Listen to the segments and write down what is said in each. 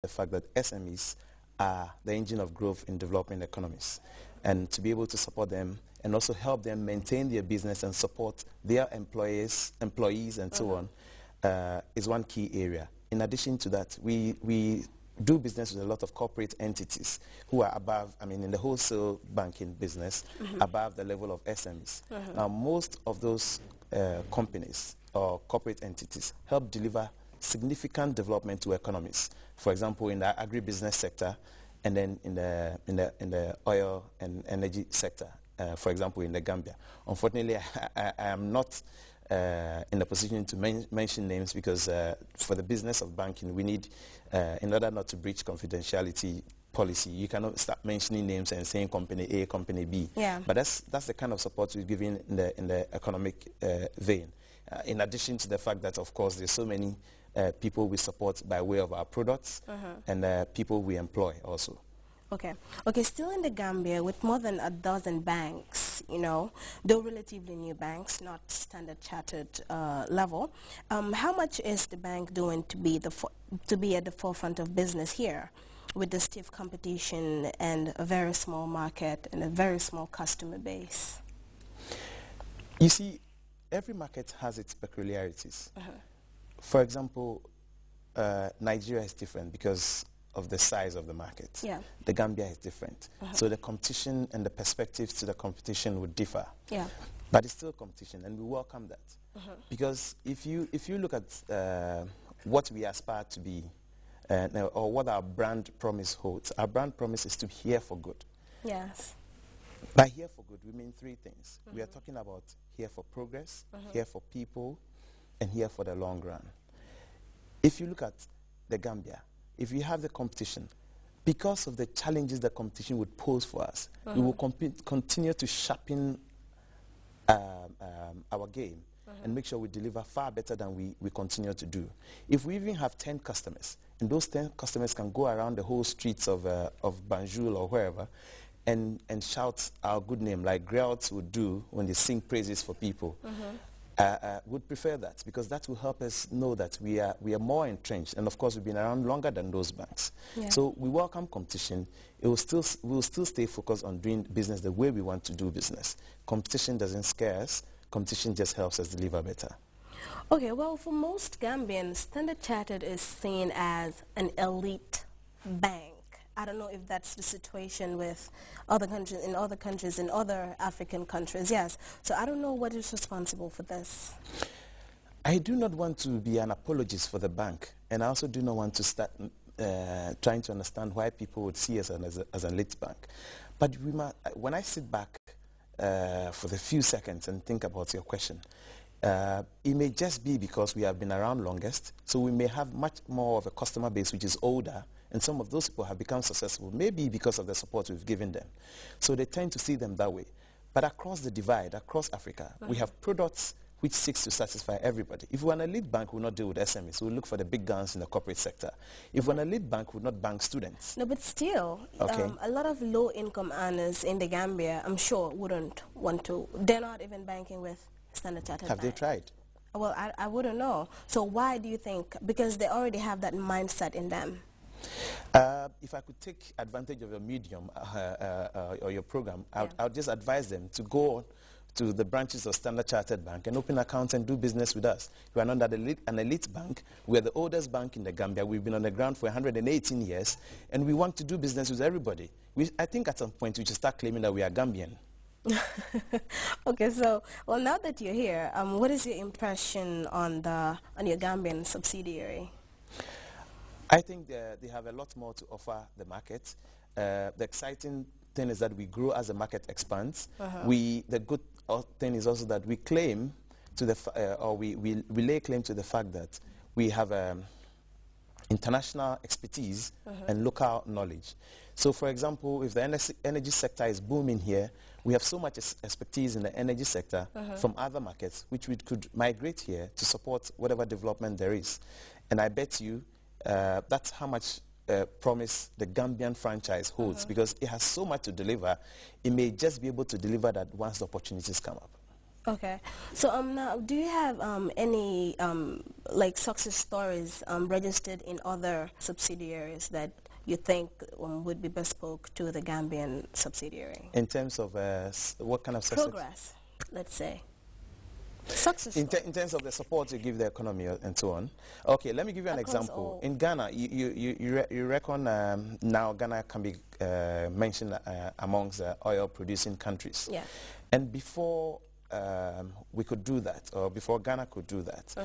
fact that SMEs are the engine of growth in developing economies, and to be able to support them and also help them maintain their business and support their employees and so on is one key area. In addition to that, we do business with a lot of corporate entities who are above, in the wholesale banking business, above the level of SMEs. Now, most of those companies or corporate entities help deliver significant development to economies. For example, in the agribusiness sector, and then in the oil and energy sector, for example, in the Gambia. Unfortunately, I am not in a position to mention names because for the business of banking, we need, in order not to breach confidentiality policy, you cannot start mentioning names and saying company A, company B. Yeah. But that's the kind of support we're giving in the economic vein. In addition to the fact that, of course, there's so many people we support by way of our products and people we employ also. Okay. Okay, still in the Gambia with more than a dozen banks, though relatively new banks, not Standard Chartered level, how much is the bank doing to be at the forefront of business here with the stiff competition and a very small market and a very small customer base? You see, every market has its peculiarities. For example, Nigeria is different because of the size of the market. Yeah. The Gambia is different. So the competition and the perspectives to the competition would differ. Yeah. But it's still competition, and we welcome that. Because if you look at what we aspire to be, or what our brand promise holds, our brand promise is to be here for good. Yes. By here for good, we mean three things. We are talking about here for progress, here for people, and here for the long run. If you look at the Gambia, if we have the competition, because of the challenges the competition would pose for us, we will continue to sharpen our game and make sure we deliver far better than we continue to do. If we even have 10 customers, and those 10 customers can go around the whole streets of Banjul or wherever and shout our good name like griots would do when they sing praises for people, would prefer that, because that will help us know that we are more entrenched, and of course we've been around longer than those banks. Yeah. So we welcome competition. We'll still stay focused on doing business the way we want to do business. Competition doesn't scare us. Competition just helps us deliver better. Okay, well, for most Gambians, Standard Chartered is seen as an elite bank. I don't know if that's the situation with other countries, in other African countries, yes. So I don't know what is responsible for this. I do not want to be an apologist for the bank, and I also do not want to start trying to understand why people would see us as an elite bank. But when I sit back for the few seconds and think about your question, it may just be because we have been around longest, so we may have much more of a customer base which is older, and some of those people have become successful, maybe because of the support we've given them. So they tend to see them that way. But across the divide, across Africa, we have products which seeks to satisfy everybody. If we're an elite bank, we'll not deal with SMEs. We'll look for the big guns in the corporate sector. If we're an elite bank, we'll not bank students. No, but still, a lot of low-income earners in the Gambia, I'm sure, wouldn't want to. They're not even banking with Standard Chartered Have they tried? Well, I wouldn't know. So why do you think? Because they already have that mindset in them. If I could take advantage of your medium or your program, I would just advise them to go to the branches of Standard Chartered Bank and open accounts and do business with us. We are not an elite bank. We are the oldest bank in the Gambia. We've been on the ground for 118 years, and we want to do business with everybody. I think at some point we should start claiming that we are Gambian. Okay, so, well, now that you're here, what is your impression on your Gambian subsidiary? I think they have a lot more to offer the market. The exciting thing is that we grow as the market expands. The good thing is also that we claim to the we lay claim to the fact that we have international expertise and local knowledge. So, for example, if the energy sector is booming here, we have so much expertise in the energy sector from other markets, which we could migrate here to support whatever development there is. And I bet you that's how much promise the Gambian franchise holds, because it has so much to deliver. It may just be able to deliver that once the opportunities come up. Okay. So now, do you have any like success stories registered in other subsidiaries that you think would be bespoke to the Gambian subsidiary? In terms of what kind of success? Progress, let's say. Success In story. terms of the support you give the economy and so on. Okay, let me give you an Across example. all. In Ghana, you reckon now Ghana can be mentioned amongst oil producing countries. Yeah. And before we could do that, or before Ghana could do that,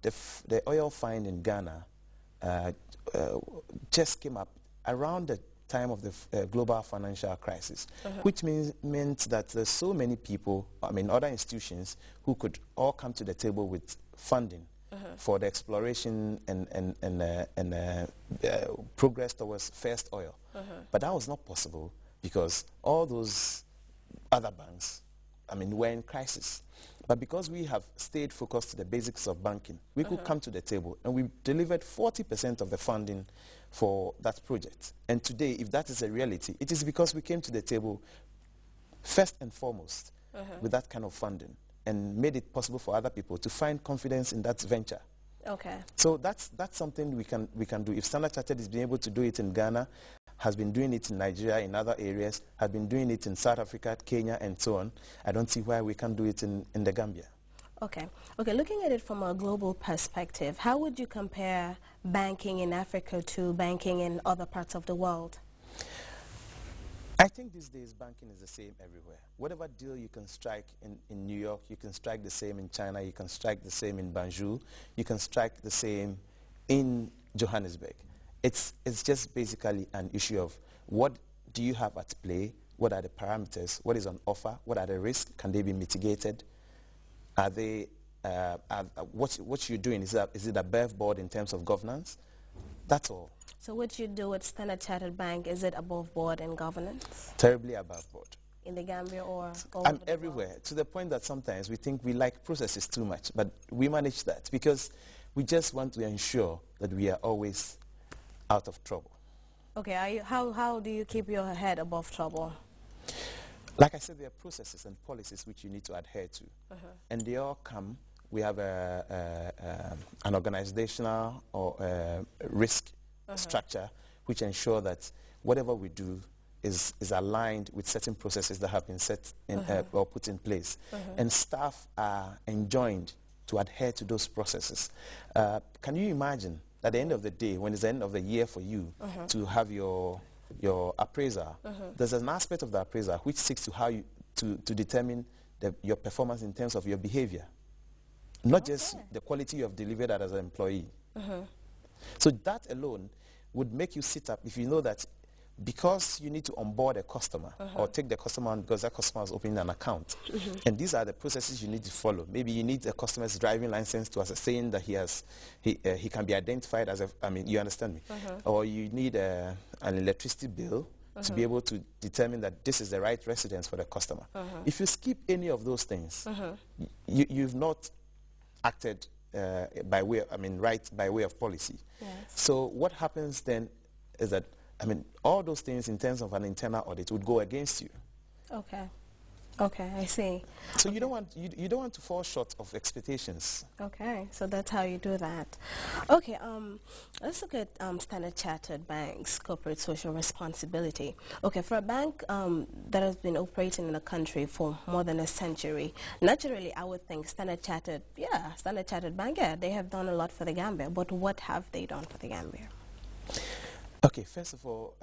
the oil find in Ghana just came up around the time of the global financial crisis, which meant that there's so many people, I mean other institutions, who could all come to the table with funding for the exploration and progress towards first oil. But that was not possible because all those other banks, I mean, were in crisis. But because we have stayed focused to the basics of banking, we could come to the table and we delivered 40% of the funding for that project. And today, if that is a reality, it is because we came to the table first and foremost with that kind of funding and made it possible for other people to find confidence in that venture. Okay. So that's something we can do. If Standard Chartered is being able to do it in Ghana, has been doing it in Nigeria, in other areas, has been doing it in South Africa, Kenya, and so on, I don't see why we can't do it in the Gambia. Okay. Okay, looking at it from a global perspective, how would you compare banking in Africa to banking in other parts of the world? I think these days banking is the same everywhere. Whatever deal you can strike in New York, you can strike the same in China, you can strike the same in Banjul, you can strike the same in Johannesburg. It's just basically an issue of what do you have at play, what are the parameters, what is on offer, what are the risks, can they be mitigated, are they, what you're doing, is it above board in terms of governance? That's all. So what you do with Standard Chartered Bank, is it above board in governance? Terribly above board. In the Gambia or I'm everywhere, to the point that sometimes we think we like processes too much, but we manage that because we just want to ensure that we are always out of trouble. Okay, how do you keep your head above trouble? Like I said, there are processes and policies which you need to adhere to, and they all come. We have an organizational or risk structure which ensure that whatever we do is aligned with certain processes that have been set in, or put in place, and staff are enjoined to adhere to those processes. Can you imagine at the end of the day, when it's the end of the year for you to have your appraiser, there's an aspect of the appraiser which seeks to how you to determine your performance in terms of your behavior, not just the quality you have delivered as an employee. So that alone would make you sit up if you know that because you need to onboard a customer or take the customer on because that customer is opening an account. And these are the processes you need to follow. Maybe you need a customer's driving license to ascertain that he can be identified as a, I mean, you understand me? Or you need an electricity bill to be able to determine that this is the right residence for the customer. If you skip any of those things, you've not acted by way of, by way of policy. Yes. So what happens then is that, all those things in terms of an internal audit would go against you. Okay. Okay, I see. So you don't want to fall short of expectations. Okay, so that's how you do that. Okay, let's look at Standard Chartered Bank's corporate social responsibility. Okay, for a bank that has been operating in the country for more than a century, naturally I would think Standard Chartered Bank, they have done a lot for the Gambia, but what have they done for the Gambia? Okay, first of all,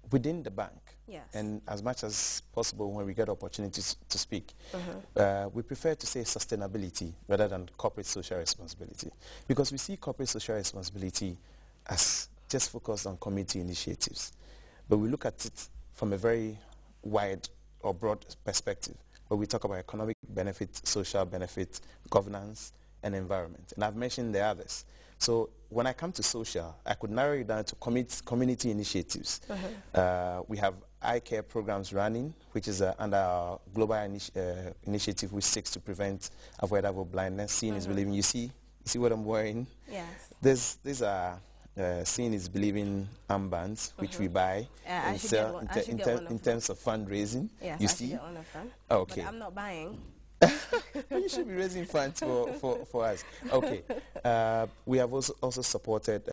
within the bank, yes, and as much as possible when we get opportunities to speak, we prefer to say sustainability rather than corporate social responsibility, because we see corporate social responsibility as just focused on community initiatives, but we look at it from a very wide or broad perspective, where we talk about economic benefit, social benefit, governance, and environment, and I've mentioned the others. So when I come to social, I could narrow it down to community initiatives. We have eye care programs running, which is under our global initiative which seeks to prevent avoidable blindness. Seeing is believing. You see what I'm wearing? Yes. These are seeing is believing armbands, which we buy and sell in terms of fundraising. Yes, you I see? should get one of them. Okay. But I'm not buying. You should be raising funds for us. Okay. We have also supported